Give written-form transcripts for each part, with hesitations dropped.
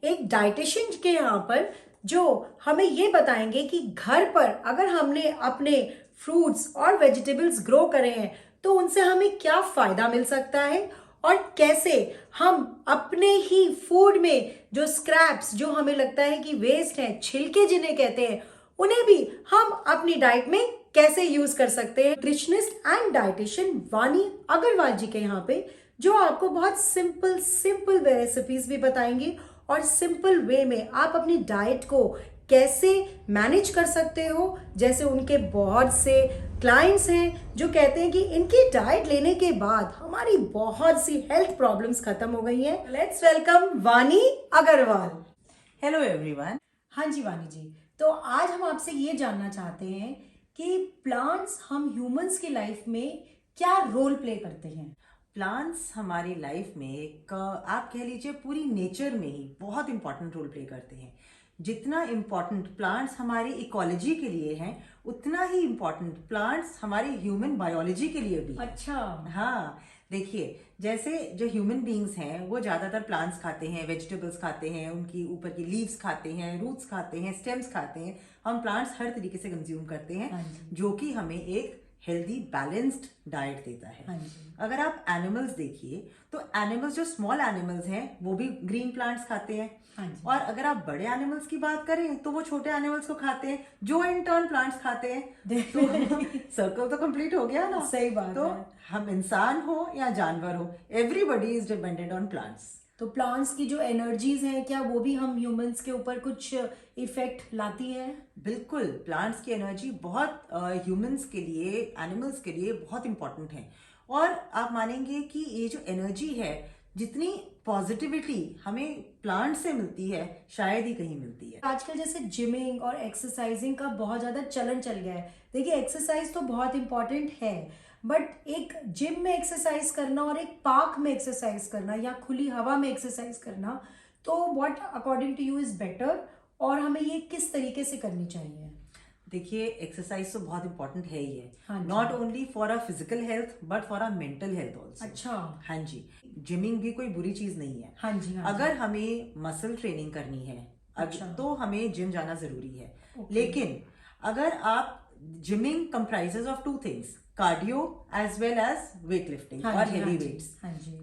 एक डाइटिशियन के यहाँ पर जो हमें ये बताएंगे कि घर पर अगर हमने अपने फ्रूट्स और वेजिटेबल्स ग्रो करे हैं तो उनसे हमें क्या फायदा मिल सकता है और कैसे हम अपने ही फूड में जो स्क्रैप्स जो हमें लगता है कि वेस्ट है, छिलके जिन्हें कहते हैं, उन्हें भी हम अपनी डाइट में कैसे यूज कर सकते हैं। न्यूट्रिशनिस्ट एंड डाइटिशियन वानी अग्रवाल जी के यहाँ पे जो आपको बहुत सिंपल सिंपल रेसिपीज भी बताएंगी और सिंपल वे में आप अपनी डाइट को कैसे मैनेज कर सकते हो। जैसे उनके बहुत से क्लाइंट्स हैं जो कहते हैं कि इनकी डाइट लेने के बाद हमारी बहुत सी हेल्थ प्रॉब्लम्स खत्म हो गई हैं। लेट्स वेलकम वानी अग्रवाल। Hello everyone. हाँ जी वानी जी, तो आज हम आपसे ये जानना चाहते हैं कि प्लांट्स हम ह्यूमंस की लाइफ में क्या रोल प्ले करते हैं। प्लांट्स हमारी लाइफ में एक आप कह लीजिए पूरी नेचर में ही बहुत इंपॉर्टेंट रोल प्ले करते हैं। जितना इम्पॉर्टेंट प्लांट्स हमारी इकोलॉजी के लिए हैं उतना ही इम्पॉर्टेंट प्लांट्स हमारी ह्यूमन बायोलॉजी के लिए भी। अच्छा। हाँ, देखिए जैसे जो ह्यूमन बींग्स हैं वो ज़्यादातर प्लांट्स खाते हैं, वेजिटेबल्स खाते हैं, उनकी ऊपर की लीव्स खाते हैं, रूट्स खाते हैं, स्टेम्स खाते हैं। हम प्लांट्स हर तरीके से कंज्यूम करते हैं जो कि हमें एक हेल्दी बैलेंस्ड डाइट देता है। अगर आप एनिमल्स देखिए तो एनिमल्स जो स्मॉल एनिमल्स हैं वो भी ग्रीन प्लांट्स खाते हैं। और अगर आप बड़े एनिमल्स की बात करें तो वो छोटे एनिमल्स को खाते हैं जो इन टर्न प्लांट्स खाते हैं। तो सर्कल तो कंप्लीट हो गया ना। सही बात तो है। हम इंसान हो या जानवर हो, everybody is dependent on plants. तो प्लांट्स की जो एनर्जीज हैं क्या वो भी हम ह्यूमंस के ऊपर कुछ इफेक्ट लाती है? बिल्कुल, प्लांट्स की एनर्जी बहुत ह्यूमंस के लिए, एनिमल्स के लिए बहुत इंपॉर्टेंट है। और आप मानेंगे कि ये जो एनर्जी है, जितनी पॉजिटिविटी हमें प्लांट से मिलती है शायद ही कहीं मिलती है। आजकल जैसे जिमिंग और एक्सरसाइजिंग का बहुत ज़्यादा चलन चल गया है। देखिए एक्सरसाइज तो बहुत इंपॉर्टेंट है, बट एक जिम में एक्सरसाइज करना और एक पार्क में एक्सरसाइज करना या खुली हवा में एक्सरसाइज करना, तो what according to you is better और हमें ये किस तरीके से करनी चाहिए? देखिए एक्सरसाइज तो बहुत इंपॉर्टेंट है ही है, हाँ not only for a physical health but for a mental health also. अच्छा। हाँ जी, जिमिंग भी कोई बुरी चीज नहीं है। हाँ जी, हाँ अगर हमें मसल ट्रेनिंग करनी है अच्छा। तो हमें जिम जाना जरूरी है। Okay. लेकिन अगर आप gymming comprises of two things, cardio as well as weight lifting और हेवी वेट्स।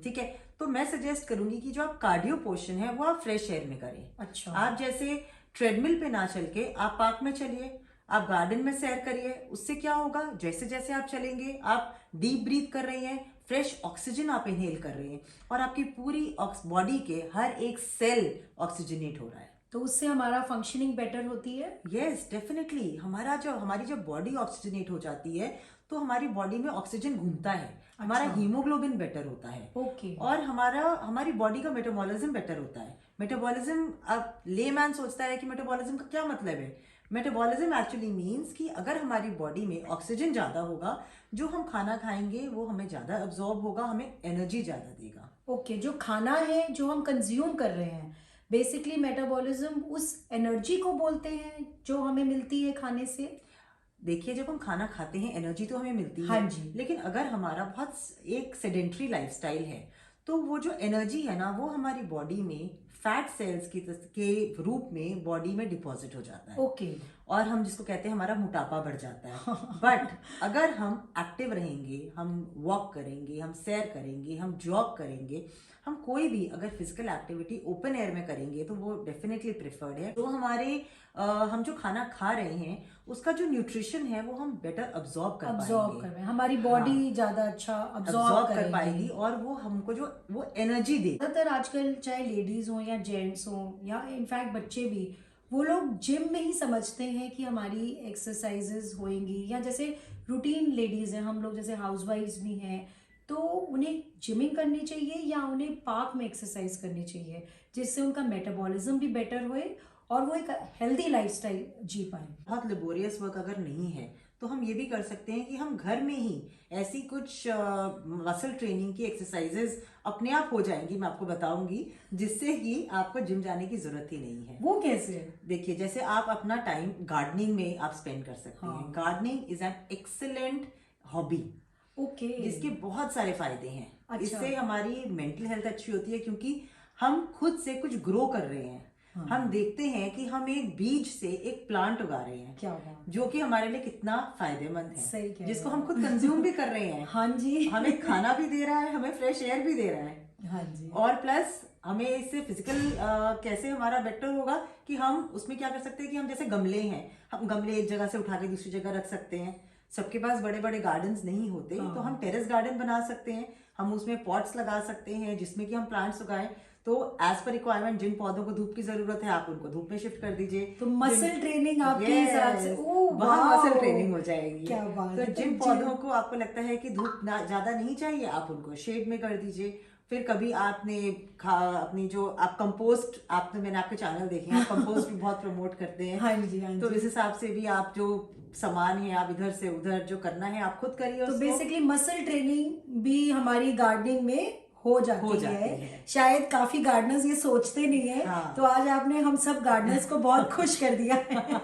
ठीक है, तो मैं सजेस्ट करूंगी कि जो आप कार्डियो पोर्शन है वो आप फ्रेश एयर में करें। अच्छा। आप जैसे ट्रेडमिल पे ना चल के आप पार्क में चलिए, आप गार्डन में सैर करिए। उससे क्या होगा, जैसे जैसे आप चलेंगे आप डीप ब्रीथ कर रहे हैं, फ्रेश ऑक्सीजन आप इनहेल कर रहे हैं और आपकी पूरी बॉडी के हर एक सेल ऑक्सीजनेट हो रहा है। तो उससे हमारा फंक्शनिंग बेटर होती है। यस डेफिनेटली, हमारी जब बॉडी ऑक्सीजनेट हो जाती है तो हमारी बॉडी में ऑक्सीजन घूमता है। हमारा हीमोग्लोबिन बेटर होता है। ओके। और हमारी बॉडी का मेटाबॉलिज्म बेटर होता है। मेटाबॉलिज्म, अब लेमैन सोचता है कि मेटाबॉलिज्म का क्या मतलब है। मेटाबॉलिज्म एक्चुअली मीन्स कि अगर हमारी बॉडी में ऑक्सीजन ज्यादा होगा, जो हम खाना खाएंगे वो हमें ज्यादा अब्जॉर्ब होगा, हमें एनर्जी ज्यादा देगा। ओके, जो खाना है जो हम कंज्यूम कर रहे हैं, बेसिकली मेटाबॉलिज्म उस एनर्जी को बोलते हैं जो हमें मिलती है खाने से। देखिए जब हम खाना खाते हैं एनर्जी तो हमें मिलती है। हाँ जी। लेकिन अगर हमारा बहुत एक सेडेंट्री लाइफस्टाइल है तो वो जो एनर्जी है ना वो हमारी बॉडी में फैट सेल्स के रूप में बॉडी में डिपॉजिट हो जाता है। ओके। और हम जिसको कहते हैं हमारा मोटापा बढ़ जाता है। बट अगर हम एक्टिव रहेंगे, हम वॉक करेंगे, हम सैर करेंगे, हम जॉग करेंगे, हम कोई भी अगर फिजिकल एक्टिविटी ओपन एयर में करेंगे तो वो डेफिनेटली प्रेफर्ड है। तो हम जो खाना खा रहे हैं उसका जो न्यूट्रिशन है वो हम बेटर अब्जॉर्ब कर पाएंगे। हमारी बॉडी ज्यादा अच्छा अब्जॉर्ब कर पाएगी और वो हमको जो वो एनर्जी दे। ज्यादातर आजकल चाहे लेडीज हो या जेंट्स हो या इनफैक्ट बच्चे भी, वो लोग जिम में ही समझते हैं कि हमारी एक्सरसाइजेस होएंगी। या जैसे रूटीन लेडीज हैं, हम लोग जैसे हाउसवाइफ्स भी हैं, तो उन्हें जिमिंग करनी चाहिए या उन्हें पार्क में एक्सरसाइज करनी चाहिए जिससे उनका मेटाबॉलिज्म भी बेटर होए और वो एक हेल्दी लाइफस्टाइल जी पाए। बहुत लेबोरियस वर्क अगर नहीं है तो हम ये भी कर सकते हैं कि हम घर में ही ऐसी कुछ मसल ट्रेनिंग की एक्सरसाइजेज अपने आप हो जाएंगी, मैं आपको बताऊंगी, जिससे कि आपको जिम जाने की जरूरत ही नहीं है। वो कैसे? देखिए जैसे आप अपना टाइम गार्डनिंग में आप स्पेंड कर सकते हैं। Gardening is an excellent hobby. Okay. जिसके बहुत सारे फायदे हैं। अच्छा। इससे हमारी मेंटल हेल्थ अच्छी होती है क्योंकि हम खुद से कुछ ग्रो कर रहे हैं। हम देखते हैं कि हम एक बीज से एक प्लांट उगा रहे हैं, क्या बात, जो कि हमारे लिए कितना फायदेमंद है, सही कह रहे जिसको हैं। हम खुद कंज्यूम भी कर रहे हैं। हाँ जी, हमें खाना भी दे रहा है, हमें फ्रेश एयर भी दे रहा है, हाँ जी, और प्लस हमें इससे फिजिकल कैसे हमारा बेटर होगा कि हम उसमें क्या कर सकते हैं कि हम जैसे गमले हैं, हम गमले एक जगह से उठा के दूसरी जगह रख सकते हैं। सबके पास बड़े बड़े गार्डन्स नहीं होते, तो हम टेरेस गार्डन बना सकते हैं, हम उसमें पॉट्स लगा सकते हैं जिसमें कि हम प्लांट्स उगाएं। तो एज पर रिक्वायरमेंट जिन पौधों को धूप की जरूरत है, आप उनको धूप में शिफ्ट कर दीजिए। तो मसल ट्रेनिंग आपके हिसाब से, ओ वहाँ वाओ, मसल ट्रेनिंग हो जाएगी। क्या बात तो है। जिन पौधों को आपको लगता है कि धूप ना ज्यादा नहीं चाहिए, आप उनको शेड में कर दीजिए। फिर कभी आपने अपनी जो आप कंपोस्ट, आपने मैंने आपके चैनल देखे हैं, आप कंपोस्ट भी बहुत प्रमोट करते हैं। हाँ जी, हाँ तो जी। इस हिसाब से भी आप जो सामान है, आप इधर से उधर जो करना है आप खुद करिए तो उसको। बेसिकली मसल ट्रेनिंग भी हमारी गार्डनिंग में हो जाती है। शायद काफी गार्डनर्स ये सोचते नहीं है। हाँ। तो आज आपने हम सब गार्डनर्स को बहुत खुश कर दिया है।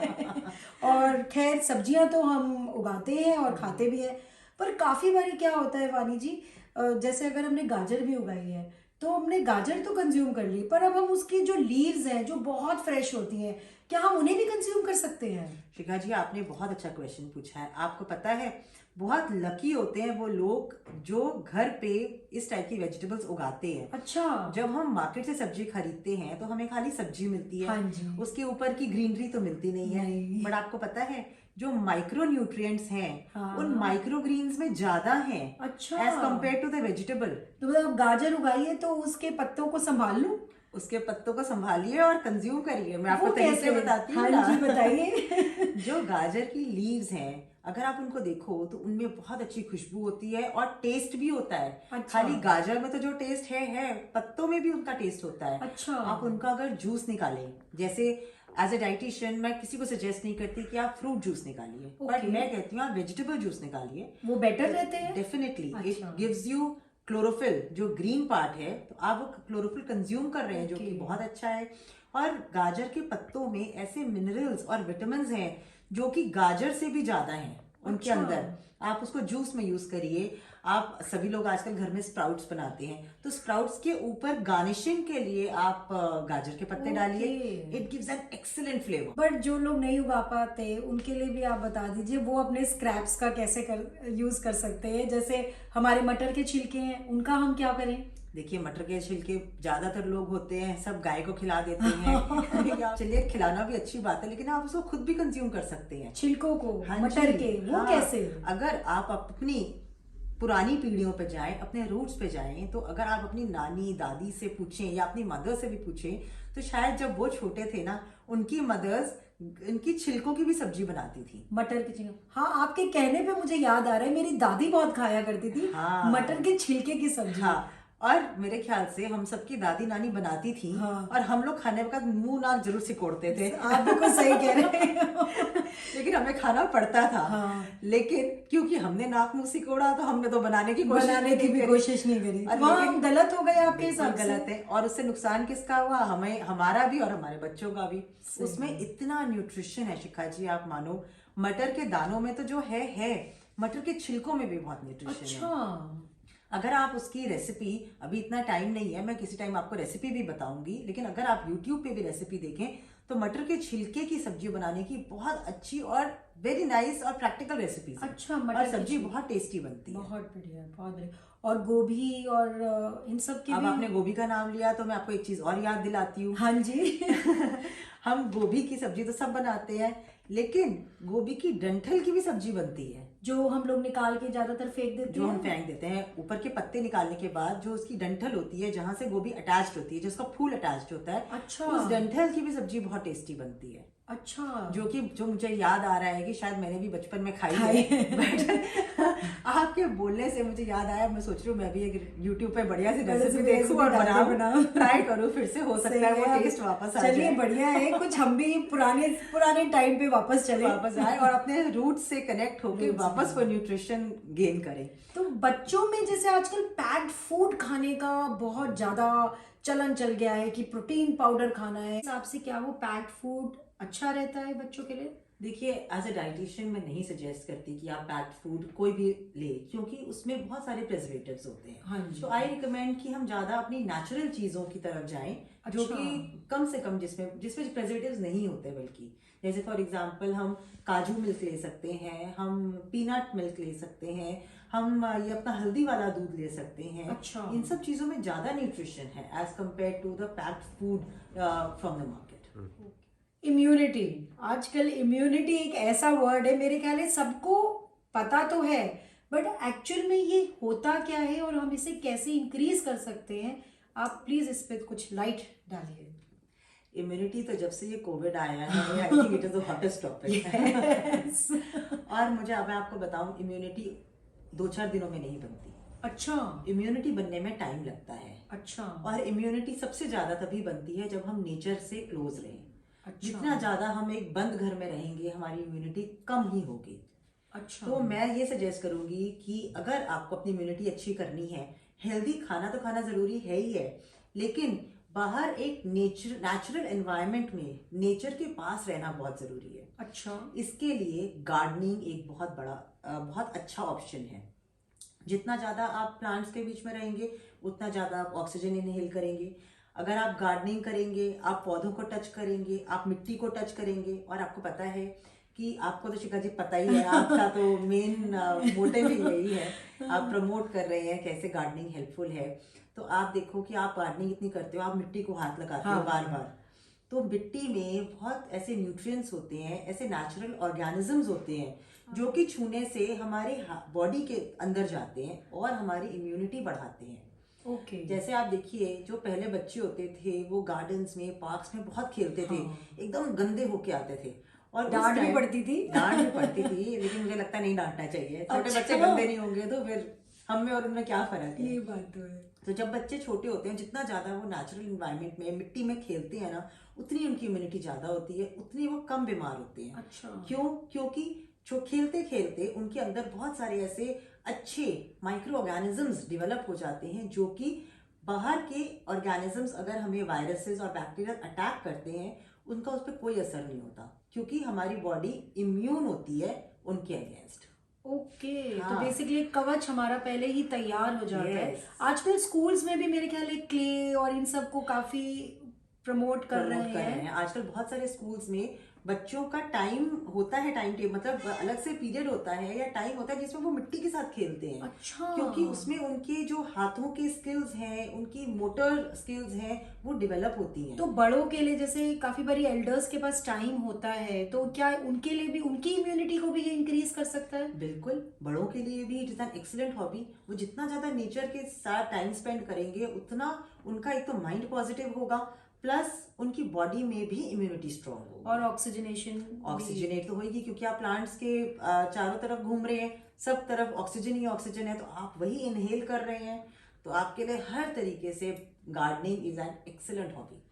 और खैर सब्जियां तो हम उगाते हैं और खाते भी हैं, पर काफी बारी क्या होता है वानी जी, जैसे अगर हमने गाजर भी उगाई है तो हमने गाजर तो कंज्यूम कर ली, पर अब हम उसकी जो लीव्स हैं जो बहुत फ्रेश होती हैं, क्या हम उन्हें भी कंज्यूम कर सकते हैं? शिखा जी, आपने बहुत अच्छा क्वेश्चन पूछा है। आपको पता है, बहुत लकी होते हैं वो लोग जो घर पे इस टाइप की वेजिटेबल्स उगाते हैं। अच्छा, जब हम मार्केट से सब्जी खरीदते हैं तो हमें खाली सब्जी मिलती है, हाँ जी, उसके ऊपर की ग्रीनरी तो मिलती नहीं है। नहीं। बट आपको पता है जो माइक्रो न्यूट्रिएंट्स हैं, हाँ। उन माइक्रो ग्रीन्स में ज्यादा हैं अच्छा, as compare to the vegetable. तो मतलब गाजर उगाइए तो उसके पत्तों को संभाल लूं? उसके पत्तों को संभालिए और कंज्यूम करिए। मैं आपको वो तरीके कैसे? बताती हूँ हाँ ना। जी, बताइए। जो गाजर की लीव्स हैं, अगर आप उनको देखो तो उनमें बहुत अच्छी खुशबू होती है और टेस्ट भी होता है। अच्छा। खाली गाजर में तो जो टेस्ट है पत्तों में भी उनका टेस्ट होता है। अच्छा। आप उनका अगर जूस निकालें, जैसे एज ए डाइटिशियन मैं किसी को सजेस्ट नहीं करती कि आप फ्रूट जूस निकालिए, बट मैं कहती हूँ आप वेजिटेबल जूस निकालिए, वो बेटर रहते हैं डेफिनेटली। इट अच्छा। गिव्स यू क्लोरोफिल, जो ग्रीन पार्ट है, तो आप वो क्लोरोफिल कंज्यूम कर रहे हैं, जो कि Okay. बहुत अच्छा है। और गाजर के पत्तों में ऐसे मिनरल्स और विटामिन्स हैं जो कि गाजर से भी ज्यादा हैं उनके अच्छा। अंदर। आप उसको जूस में यूज करिए। आप सभी लोग आजकल घर में स्प्राउट्स बनाते हैं, तो स्प्राउट्स के ऊपर गार्निशिंग के लिए आप गाजर के पत्ते डालिए। Okay. It gives an excellent flavour. But जो लोग नहीं उगा पाते उनके लिए भी आप बता दीजिए वो अपने स्क्रैप्स का कैसे यूज कर सकते हैं। जैसे हमारे मटर के छिलके हैं, उनका हम क्या करें? देखिए, मटर के छिलके ज्यादातर लोग होते हैं सब गाय को खिला देते हैं। चलिए, खिलाना भी अच्छी बात है, लेकिन आप उसको खुद भी कंज्यूम कर सकते हैं। छिलकों को हाँ मटर जी, के, वो हाँ। कैसे? अगर आप अपनी पुरानी पीढ़ियों पे जाएं, अपने रूट्स पे जाएं, तो अगर आप अपनी नानी दादी से पूछें या अपनी मदर से भी पूछें, तो शायद जब वो छोटे थे ना, उनकी मदर्स इनकी छिलकों की भी सब्जी बनाती थी। मटर के छिलके, हाँ, आपके कहने पे मुझे याद आ रहा है, मेरी दादी बहुत खाया करती थी। हाँ। मटर के छिलके की सब्जी। हाँ, और मेरे ख्याल से हम सबकी दादी नानी बनाती थी। हाँ। और हम लोग खाने का मुंह नाक जरूर सिकोड़ते थे। आप बिल्कुल सही कह रहे हैं। लेकिन हमें खाना पड़ता था। हाँ। लेकिन क्योंकि हमने नाक मुंह सिकोड़ा, तो हमने तो बनाने की कोशिश नहीं करी। और वहाँ लेकिन गलत हो गए आपके बिल्कुल हिसाब से। गलत है। और उससे नुकसान किसका हुआ? हमें, हमारा भी और हमारे बच्चों का भी। उसमें इतना न्यूट्रिशन है शिखा जी, आप मानो। मटर के दानों में तो जो है, मटर के छिलकों में भी बहुत न्यूट्रिशन है। अच्छा। अगर आप उसकी रेसिपी, अभी इतना टाइम नहीं है, मैं किसी टाइम आपको रेसिपी भी बताऊंगी, लेकिन अगर आप YouTube पे भी रेसिपी देखें तो मटर के छिलके की सब्जी बनाने की बहुत अच्छी और वेरी नाइस और प्रैक्टिकल रेसिपी। अच्छा, और मटर सब्जी बहुत टेस्टी बनती है। बहुत बढ़िया, बहुत बढ़िया। और गोभी और इन सब की अब भी। आपने गोभी का नाम लिया तो मैं आपको एक चीज और याद दिलाती हूँ। हाँ जी। हम गोभी की सब्जी तो सब बनाते हैं, लेकिन गोभी की डंठल की भी सब्जी बनती है, जो हम लोग निकाल के ज्यादातर फेंक देते जो हैं। हम फेंक देते हैं। ऊपर के पत्ते निकालने के बाद जो उसकी डंठल होती है, जहां से गोभी अटैच्ड होती है, जिसका फूल अटैच्ड होता है, अच्छा। उस डंठल की भी सब्जी बहुत टेस्टी बनती है। अच्छा। जो मुझे याद आ रहा है कि शायद मैंने भी बचपन में खाई है। बट आपके बोलने से मुझे याद आया, मैं सोच रही हूँ मैं भी एक YouTube पे बढ़िया सी रेसिपी देखूं और बनाऊं, ट्राई करूं, फिर से हो सकता है वो टेस्ट वापस आ जाए। चलिए, बढ़िया है, कुछ हम भी पुराने टाइम पे वापस आए और अपने रूट से कनेक्ट होके वापस वो न्यूट्रिशन गेन करें। तो बच्चों में जैसे आजकल पैक्ड फूड खाने का बहुत ज्यादा चलन चल गया है कि प्रोटीन पाउडर खाना है, हिसाब से क्या वो पैक्ड फूड अच्छा रहता है बच्चों के लिए? देखिए, एज अ डाइटिशियन मैं नहीं सजेस्ट करती कि आप पैक्ड फूड कोई भी ले, क्योंकि उसमें बहुत सारे प्रिजर्वेटिव्स होते हैं। हाँ जी। तो आई रिकमेंड कि हम ज़्यादा अपनी नेचुरल चीज़ों की तरफ जाएं, जो अच्छा। कि कम से कम जिसमें जिसमें प्रिजर्वेटिव्स नहीं होते, बल्कि जैसे फॉर एग्जांपल हम काजू मिल्क ले सकते हैं, हम पीनट मिल्क ले सकते हैं, हम ये अपना हल्दी वाला दूध ले सकते हैं। अच्छा। इन सब चीज़ों में ज़्यादा न्यूट्रिशन है as compare to the packed food from the market. Immunity, आजकल इम्यूनिटी एक ऐसा वर्ड है, मेरे ख्याल है सबको पता तो है, बट एक्चुअल में ये होता क्या है और हम इसे कैसे इंक्रीज कर सकते हैं? आप प्लीज इस पे कुछ लाइट डालिए। इम्यूनिटी तो जब से ये कोविड आया है, I think it is the hottest topic. और मुझे अब मैं आपको बताऊं, इम्यूनिटी 2-4 दिनों में नहीं बनती। अच्छा। इम्यूनिटी बनने में टाइम लगता है। अच्छा। और इम्यूनिटी सबसे ज्यादा तभी बनती है जब हम नेचर से क्लोज रहें। अच्छा। जितना ज्यादा हम एक बंद घर में रहेंगे, हमारी इम्यूनिटी कम ही होगी। अच्छा। तो मैं ये सजेस्ट करूंगी कि अगर आपको अपनी इम्यूनिटी अच्छी करनी है, हेल्दी खाना तो खाना जरूरी है ही है, लेकिन बाहर एक नेचुरल एनवायरनमेंट में नेचर के पास रहना बहुत जरूरी है। अच्छा। इसके लिए गार्डनिंग एक बहुत बड़ा बहुत अच्छा ऑप्शन है। जितना ज़्यादा आप प्लांट्स के बीच में रहेंगे, उतना ज़्यादा आप ऑक्सीजन इनहेल करेंगे। अगर आप गार्डनिंग करेंगे, आप पौधों को टच करेंगे, आप मिट्टी को टच करेंगे, और आपको पता है कि आपको तो शिखा जी पता ही है, आपका तो मेन मोटिव ही यही है, आप प्रमोट कर रहे हैं कैसे गार्डनिंग हेल्पफुल है। तो आप देखो कि आप गार्डनिंग इतनी करते हो, आप मिट्टी को हाथ लगाते हो बार बार, तो मिट्टी में बहुत ऐसे न्यूट्रिएंट्स होते हैं, ऐसे नेचुरल ऑर्गेनिजम्स होते हैं जो कि छूने से हमारे बॉडी के अंदर जाते हैं और हमारी इम्यूनिटी बढ़ाते हैं। ओके। जैसे आप देखिए, जो पहले बच्चे होते थे वो गार्डन्स में, पार्क्स में बहुत खेलते थे, एकदम गंदे होके आते थे, और डांट भी पड़ती थी। डांट भी पड़ती थी, लेकिन मुझे लगता नहीं डांटना चाहिए। छोटे बच्चे गंदे नहीं होंगे तो फिर हम में और उनमें क्या फर्क है? ये बात तो है। तो जब बच्चे छोटे होते हैं, जितना ज्यादा वो नेचुरल एनवायरनमेंट में मिट्टी में खेलते हैं ना, उतनी उनकी इम्यूनिटी ज्यादा होती है, उतनी वो कम बीमार होते हैं। अच्छा। क्यों? क्योंकि जो खेलते खेलते उनके अंदर बहुत सारे ऐसे अच्छे माइक्रो ऑर्गेनिजम्स डेवलप हो जाते हैं, जो कि बाहर के ऑर्गेनिजम्स अगर हमें वायरसेस और बैक्टीरिया अटैक करते हैं, उनका उस पर कोई असर नहीं होता, क्योंकि हमारी बॉडी इम्यून होती है उनके अगेंस्ट। ओके। तो हाँ। बेसिकली कवच हमारा पहले ही तैयार हो जाता है। Yes. आजकल स्कूल्स में भी मेरे ख्याल है क्ले और इन सब को काफी प्रमोट कर रहे हैं। आजकल बहुत सारे स्कूल्स में बच्चों का टाइम होता है, टाइम टेबल मतलब अलग से पीरियड होता है या टाइम होता है जिसमें वो मिट्टी के साथ खेलते हैं। अच्छा। क्योंकि उसमें उनके जो हाथों के स्किल्स हैं, उनकी मोटर स्किल्स हैं, वो डेवलप होती हैं। तो बड़ों के लिए, जैसे काफी बारी एल्डर्स के पास टाइम होता है, तो क्या उनके लिए भी, उनकी इम्यूनिटी को भी ये इंक्रीज कर सकता है? बिल्कुल, बड़ों के लिए भी it is an excellent hobby. वो जितना ज्यादा नेचर के साथ टाइम स्पेंड करेंगे, उतना उनका एक तो माइंड पॉजिटिव होगा, प्लस उनकी बॉडी में भी इम्यूनिटी स्ट्रांग होगी, और ऑक्सीजनेट तो होगी, क्योंकि आप प्लांट्स के चारों तरफ घूम रहे हैं, सब तरफ ऑक्सीजन ही ऑक्सीजन है, तो आप वही इनहेल कर रहे हैं। तो आपके लिए हर तरीके से gardening is an excellent hobby.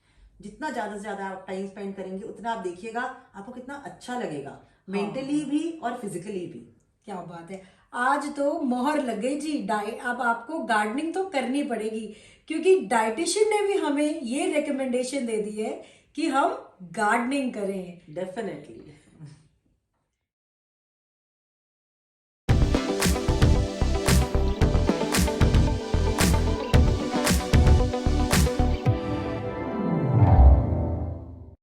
जितना ज्यादा से ज्यादा आप टाइम स्पेंड करेंगे, उतना आप देखिएगा आपको कितना अच्छा लगेगा, मेंटली भी और फिजिकली भी। क्या बात है, आज तो मोहर लग गई जी। अब आपको गार्डनिंग तो करनी पड़ेगी, क्योंकि डाइटिशियन ने भी हमें ये रिकमेंडेशन दे दी है कि हम गार्डनिंग करें। डेफिनेटली।